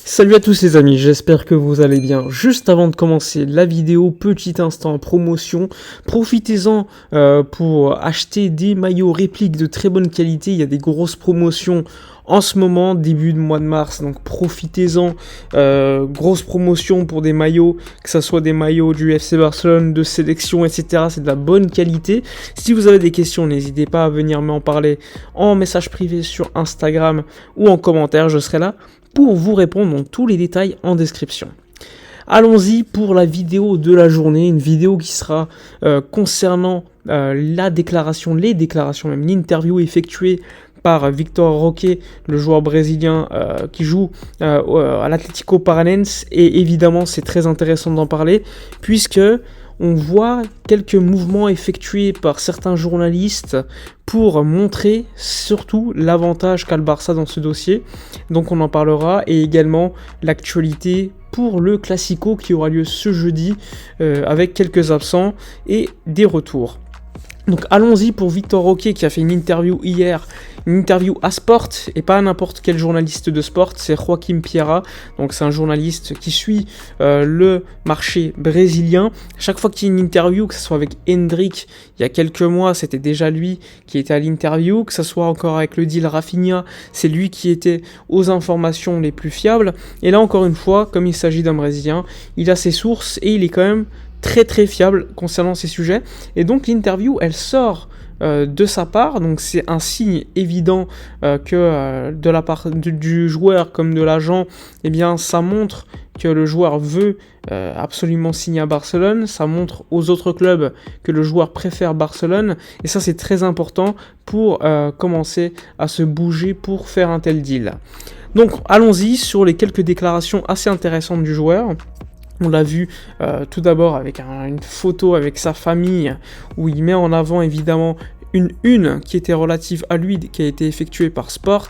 Salut à tous les amis, j'espère que vous allez bien. Juste avant de commencer la vidéo, petit instant promotion, profitez-en pour acheter des maillots répliques de très bonne qualité. Il y a des grosses promotions en ce moment, début de mois de mars, donc profitez-en. Grosse promotion pour des maillots, que ce soit des maillots du FC Barcelone, de sélection, etc. C'est de la bonne qualité. Si vous avez des questions, n'hésitez pas à venir m'en parler en message privé sur Instagram ou en commentaire, je serai là pour vous répondre dans tous les détails en description. Allons-y pour la vidéo de la journée, une vidéo qui sera concernant les déclarations même, l'interview effectuée par Vitor Roque, le joueur brésilien qui joue à l'Atlético Paranense, et évidemment c'est très intéressant d'en parler puisque on voit quelques mouvements effectués par certains journalistes pour montrer surtout l'avantage qu'a le Barça dans ce dossier. Donc on en parlera, et également l'actualité pour le Classico qui aura lieu ce jeudi avec quelques absents et des retours. Donc allons-y pour Vitor Roque qui a fait une interview hier, une interview à Sport, et pas à n'importe quel journaliste de Sport, c'est Joaquim Pieira, donc c'est un journaliste qui suit le marché brésilien. Chaque fois qu'il y a une interview, que ce soit avec Hendrik, il y a quelques mois, c'était déjà lui qui était à l'interview, que ce soit encore avec le deal Rafinha, c'est lui qui était aux informations les plus fiables, et là encore une fois, comme il s'agit d'un Brésilien, il a ses sources, et il est quand même très fiable concernant ces sujets, et donc l'interview elle sort de sa part, donc c'est un signe évident que de la part du joueur comme de l'agent, eh bien ça montre que le joueur veut absolument signer à Barcelone, ça montre aux autres clubs que le joueur préfère Barcelone, et ça c'est très important pour commencer à se bouger pour faire un tel deal. Donc allons-y sur les quelques déclarations assez intéressantes du joueur. On l'a vu tout d'abord avec une photo avec sa famille où il met en avant évidemment une qui était relative à lui, qui a été effectuée par Sport,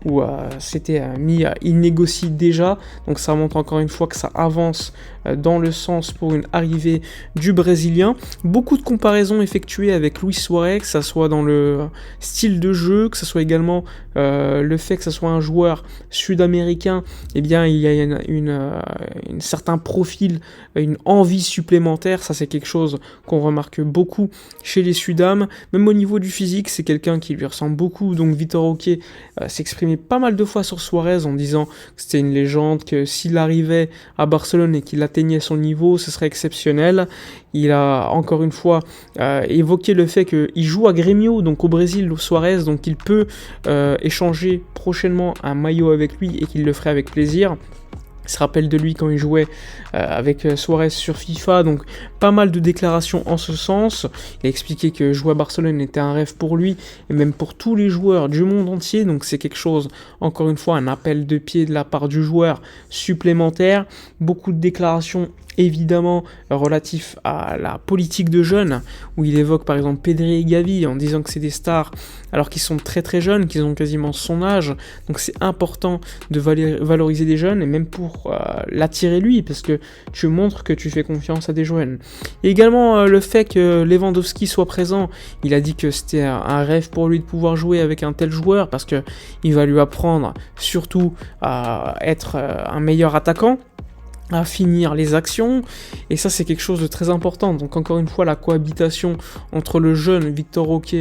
où il négocie déjà, donc ça montre encore une fois que ça avance dans le sens pour une arrivée du Brésilien. Beaucoup de comparaisons effectuées avec Luis Suarez, que ça soit dans le style de jeu, que ça soit également le fait que ça soit un joueur sud-américain, eh bien il y a une certain profil, une envie supplémentaire, ça c'est quelque chose qu'on remarque beaucoup chez les Sudam, même au niveau du physique, c'est quelqu'un qui lui ressemble beaucoup, donc Vitor Roque s'exprimait pas mal de fois sur Suarez en disant que c'était une légende, que s'il arrivait à Barcelone et qu'il atteignait son niveau, ce serait exceptionnel. Il a encore une fois évoqué le fait qu'il joue à Grêmio, donc au Brésil, Suarez, donc il peut échanger prochainement un maillot avec lui et qu'il le ferait avec plaisir. Il se rappelle de lui quand il jouait avec Suarez sur FIFA, donc pas mal de déclarations en ce sens. Il a expliqué que jouer à Barcelone était un rêve pour lui, et même pour tous les joueurs du monde entier, donc c'est quelque chose, encore une fois, un appel de pied de la part du joueur supplémentaire. Beaucoup de déclarations évidemment relatif à la politique de jeunes, où il évoque par exemple Pedri et Gavi en disant que c'est des stars alors qu'ils sont très jeunes, qu'ils ont quasiment son âge, donc c'est important de valoriser des jeunes, et même pour l'attirer lui, parce que tu montres que tu fais confiance à des jeunes. Et également le fait que Lewandowski soit présent, il a dit que c'était un rêve pour lui de pouvoir jouer avec un tel joueur, parce que il va lui apprendre surtout à être un meilleur attaquant, à finir les actions, et ça c'est quelque chose de très important. Donc encore une fois, la cohabitation entre le jeune Vitor Roque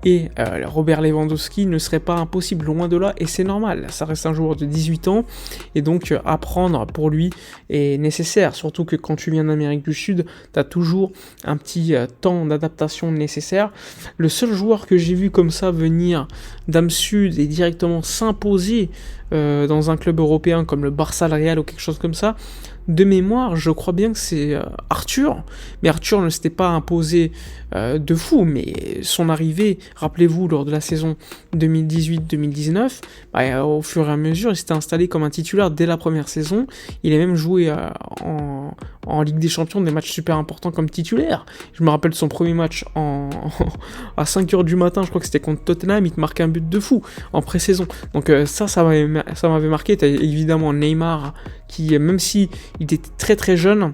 et Robert Lewandowski ne serait pas impossible, loin de là, et c'est normal, ça reste un joueur de 18 ans, et donc apprendre pour lui est nécessaire, surtout que quand tu viens d'Amérique du Sud, tu as toujours un petit temps d'adaptation nécessaire. Le seul joueur que j'ai vu comme ça venir d'Am Sud et directement s'imposer dans un club européen comme le Barça, le Real ou quelque chose comme ça, de mémoire, je crois bien que c'est Arthur, mais Arthur ne s'était pas imposé de fou, mais son arrivée, rappelez-vous, lors de la saison 2018-2019, au fur et à mesure, il s'était installé comme un titulaire dès la première saison. Il a même joué en Ligue des Champions des matchs super importants comme titulaire. Je me rappelle de son premier match à 5h du matin, je crois que c'était contre Tottenham, il te marque un but de fou en pré-saison. Donc ça m'avait marqué. T'as évidemment Neymar qui, même si il était très jeune,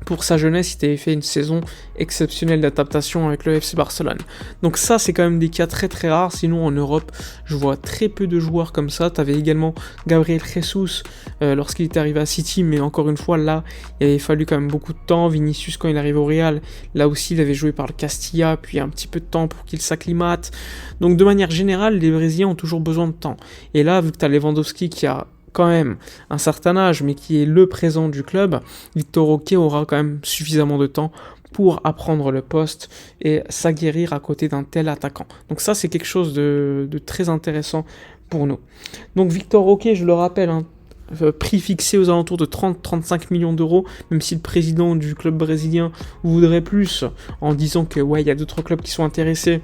pour sa jeunesse, il avait fait une saison exceptionnelle d'adaptation avec le FC Barcelone. Donc ça, c'est quand même des cas très très rares. Sinon, en Europe, je vois très peu de joueurs comme ça. Tu avais également Gabriel Jesus lorsqu'il était arrivé à City, mais encore une fois, là, il avait fallu quand même beaucoup de temps. Vinicius, quand il arrive au Real, là aussi, il avait joué par le Castilla, puis un petit peu de temps pour qu'il s'acclimate. Donc de manière générale, les Brésiliens ont toujours besoin de temps. Et là, vu que tu as Lewandowski qui a quand même un certain âge, mais qui est le présent du club, Victor Roque aura quand même suffisamment de temps pour apprendre le poste et s'aguerrir à côté d'un tel attaquant. Donc ça, c'est quelque chose de très intéressant pour nous. Donc Victor Roque, je le rappelle, prix fixé aux alentours de 30-35 millions d'euros, même si le président du club brésilien voudrait plus, en disant que ouais, il y a d'autres clubs qui sont intéressés.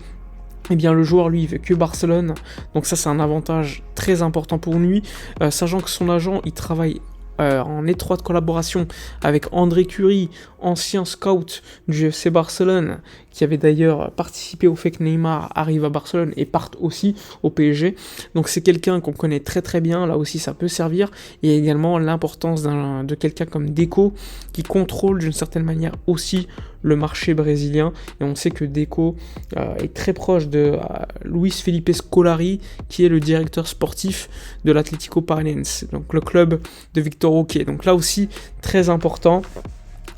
Eh bien, le joueur, lui, il veut que Barcelone. Donc ça, c'est un avantage très important pour lui. Sachant que son agent, il travaille en étroite collaboration avec André Curie, ancien scout du FC Barcelone, qui avait d'ailleurs participé au fait que Neymar arrive à Barcelone et parte aussi au PSG. Donc c'est quelqu'un qu'on connaît très très bien, là aussi ça peut servir. Et également l'importance de quelqu'un comme Deco, qui contrôle d'une certaine manière aussi le marché brésilien. Et on sait que Deco est très proche de Luis Felipe Scolari, qui est le directeur sportif de l'Atlético Paranaense, donc le club de Victor Roque. Donc là aussi, très important.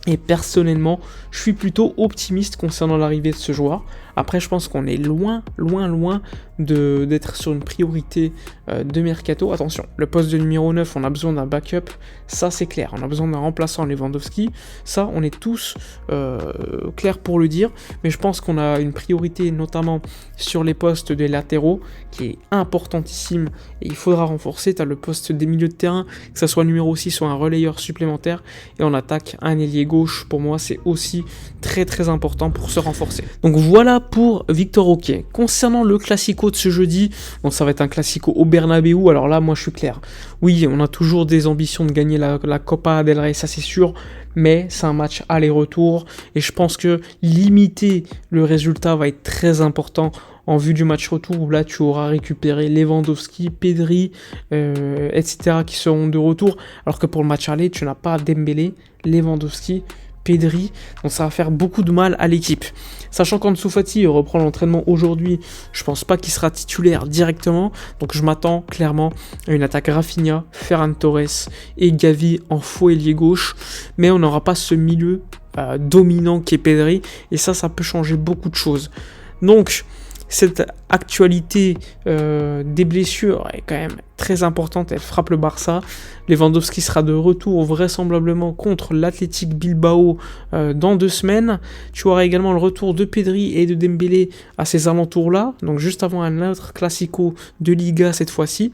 Et personnellement, je suis plutôt optimiste concernant l'arrivée de ce joueur. Après, je pense qu'on est loin d'être sur une priorité de mercato. Attention, le poste de numéro 9, on a besoin d'un backup, ça c'est clair. On a besoin d'un remplaçant Lewandowski, ça on est tous clairs pour le dire. Mais je pense qu'on a une priorité notamment sur les postes des latéraux, qui est importantissime et il faudra renforcer. Tu as le poste des milieux de terrain, que ça soit numéro 6 soit un relayeur supplémentaire. Et on attaque un ailier gauche, pour moi c'est aussi très très important pour se renforcer. Donc voilà pour Victor Roque. Concernant le Classico de ce jeudi, bon, ça va être un Classico au Bernabéu, alors là moi je suis clair. Oui, on a toujours des ambitions de gagner la Copa del Rey, ça c'est sûr, mais c'est un match aller-retour et je pense que limiter le résultat va être très important en vue du match retour, où là tu auras récupéré Lewandowski, Pedri, etc. qui seront de retour, alors que pour le match aller, tu n'as pas Dembélé, Lewandowski, Pedri, donc ça va faire beaucoup de mal à l'équipe. Sachant qu'Ansu Fati reprend l'entraînement aujourd'hui, je pense pas qu'il sera titulaire directement, donc je m'attends clairement à une attaque Rafinha, Ferran Torres et Gavi en faux ailier gauche, mais on n'aura pas ce milieu dominant qui est Pedri, et ça peut changer beaucoup de choses. Donc cette actualité des blessures est quand même très importante, elle frappe le Barça. Lewandowski sera de retour vraisemblablement contre l'Athletic Bilbao dans 2 semaines. Tu auras également le retour de Pedri et de Dembélé à ces alentours-là, donc juste avant un autre Classico de Liga cette fois-ci.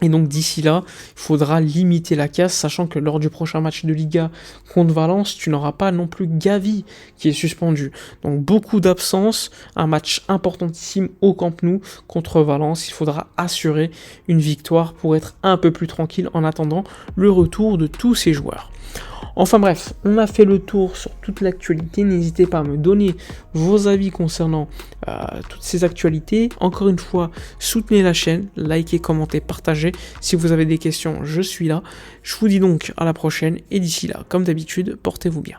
Et donc d'ici là, il faudra limiter la casse, sachant que lors du prochain match de Liga contre Valence, tu n'auras pas non plus Gavi qui est suspendu. Donc beaucoup d'absences, un match importantissime au Camp Nou contre Valence. Il faudra assurer une victoire pour être un peu plus tranquille en attendant le retour de tous ces joueurs. Enfin bref, on a fait le tour sur toute l'actualité. N'hésitez pas à me donner vos avis concernant toutes ces actualités. Encore une fois, soutenez la chaîne, likez, commentez, partagez. Si vous avez des questions, je suis là. Je vous dis donc à la prochaine et d'ici là, comme d'habitude, portez-vous bien.